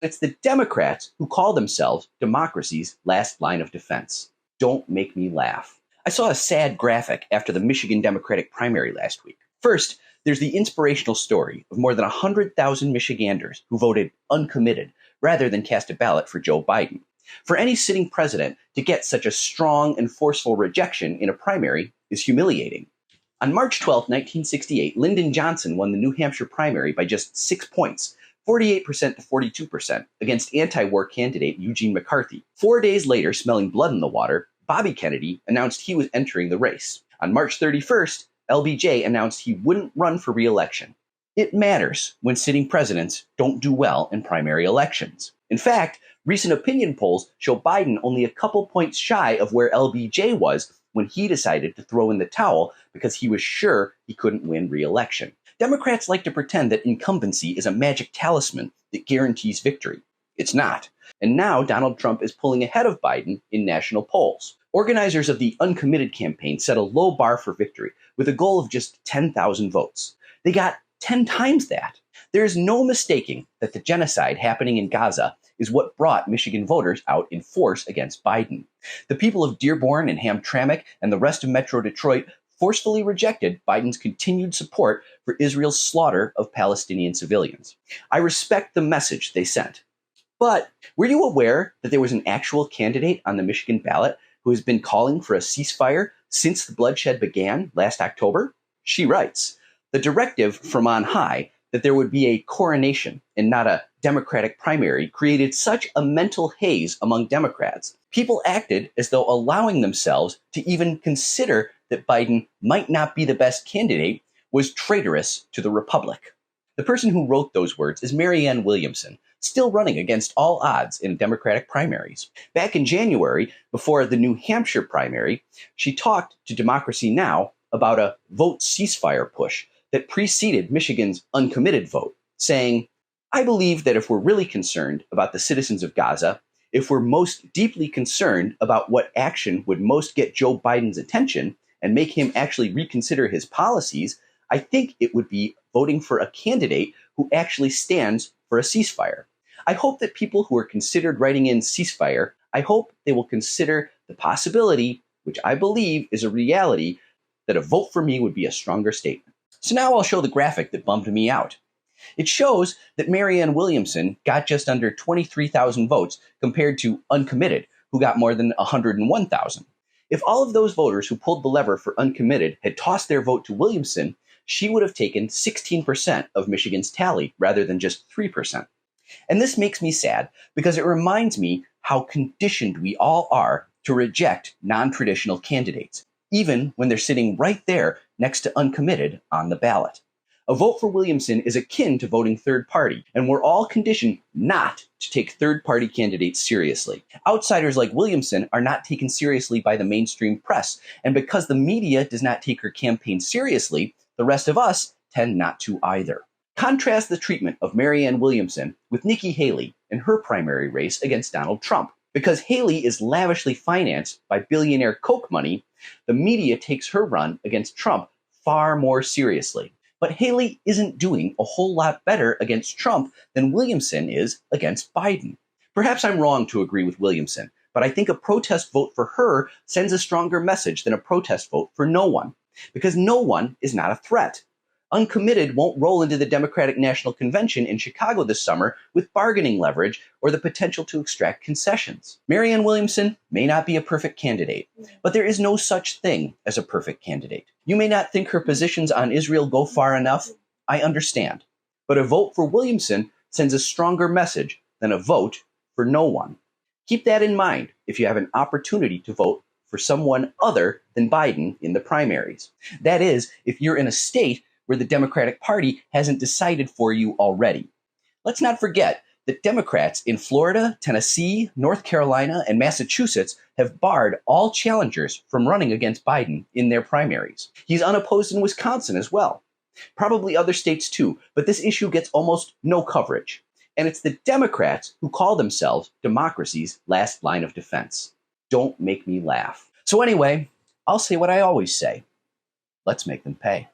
It's the Democrats who call themselves democracy's last line of defense. Don't make me laugh. I saw a sad graphic after the Michigan Democratic primary last week. First, there's the inspirational story of more than 100,000 Michiganders who voted uncommitted rather than cast a ballot for Joe Biden. For any sitting president to get such a strong and forceful rejection in a primary is humiliating. On March 12, 1968, Lyndon Johnson won the New Hampshire primary by just 6 points, 48% to 42%, against anti-war candidate Eugene McCarthy. 4 days later, smelling blood in the water, Bobby Kennedy announced he was entering the race. On March 31st, LBJ announced he wouldn't run for re-election. It matters when sitting presidents don't do well in primary elections. In fact, recent opinion polls show Biden only a couple points shy of where LBJ was when he decided to throw in the towel because he was sure he couldn't win re-election. Democrats like to pretend that incumbency is a magic talisman that guarantees victory. It's not. And now Donald Trump is pulling ahead of Biden in national polls. Organizers of the Uncommitted campaign set a low bar for victory with a goal of just 10,000 votes. They got 10 times that. There is no mistaking that the genocide happening in Gaza is what brought Michigan voters out in force against Biden. The people of Dearborn and Hamtramck and the rest of Metro Detroit forcefully rejected Biden's continued support for Israel's slaughter of Palestinian civilians. I respect the message they sent. But were you aware that there was an actual candidate on the Michigan ballot who has been calling for a ceasefire since the bloodshed began last October? She writes, "The directive from on high that there would be a coronation and not a Democratic primary created such a mental haze among Democrats. People acted as though allowing themselves to even consider that Biden might not be the best candidate was traitorous to the Republic." The person who wrote those words is Marianne Williamson, still running against all odds in Democratic primaries. Back in January, before the New Hampshire primary, she talked to Democracy Now! About a vote ceasefire push that preceded Michigan's uncommitted vote, saying, "I believe that if we're really concerned about the citizens of Gaza, if we're most deeply concerned about what action would most get Joe Biden's attention and make him actually reconsider his policies, I think it would be voting for a candidate who actually stands for a ceasefire. I hope that people who are considered writing in ceasefire, I hope they will consider the possibility, which I believe is a reality, that a vote for me would be a stronger statement." So now I'll show the graphic that bummed me out. It shows that Marianne Williamson got just under 23,000 votes compared to Uncommitted, who got more than 101,000. If all of those voters who pulled the lever for Uncommitted had tossed their vote to Williamson, she would have taken 16% of Michigan's tally rather than just 3%. And this makes me sad because it reminds me how conditioned we all are to reject non-traditional candidates, even when they're sitting right there next to Uncommitted on the ballot. A vote for Williamson is akin to voting third party, and we're all conditioned not to take third party candidates seriously. Outsiders like Williamson are not taken seriously by the mainstream press, and because the media does not take her campaign seriously, the rest of us tend not to either. Contrast the treatment of Marianne Williamson with Nikki Haley in her primary race against Donald Trump. Because Haley is lavishly financed by billionaire Koch money, the media takes her run against Trump far more seriously. But Haley isn't doing a whole lot better against Trump than Williamson is against Biden. Perhaps I'm wrong to agree with Williamson, but I think a protest vote for her sends a stronger message than a protest vote for no one, because no one is not a threat. Uncommitted won't roll into the Democratic National Convention in Chicago this summer with bargaining leverage or the potential to extract concessions. Marianne Williamson may not be a perfect candidate, but there is no such thing as a perfect candidate. You may not think her positions on Israel go far enough. I understand. But a vote for Williamson sends a stronger message than a vote for no one. Keep that in mind if you have an opportunity to vote for someone other than Biden in the primaries. That is, if you're in a state where the Democratic Party hasn't decided for you already. Let's not forget that Democrats in Florida, Tennessee, North Carolina, and Massachusetts have barred all challengers from running against Biden in their primaries. He's unopposed in Wisconsin as well. Probably other states too, but this issue gets almost no coverage. And it's the Democrats who call themselves democracy's last line of defense. Don't make me laugh. So anyway, I'll say what I always say. Let's make them pay.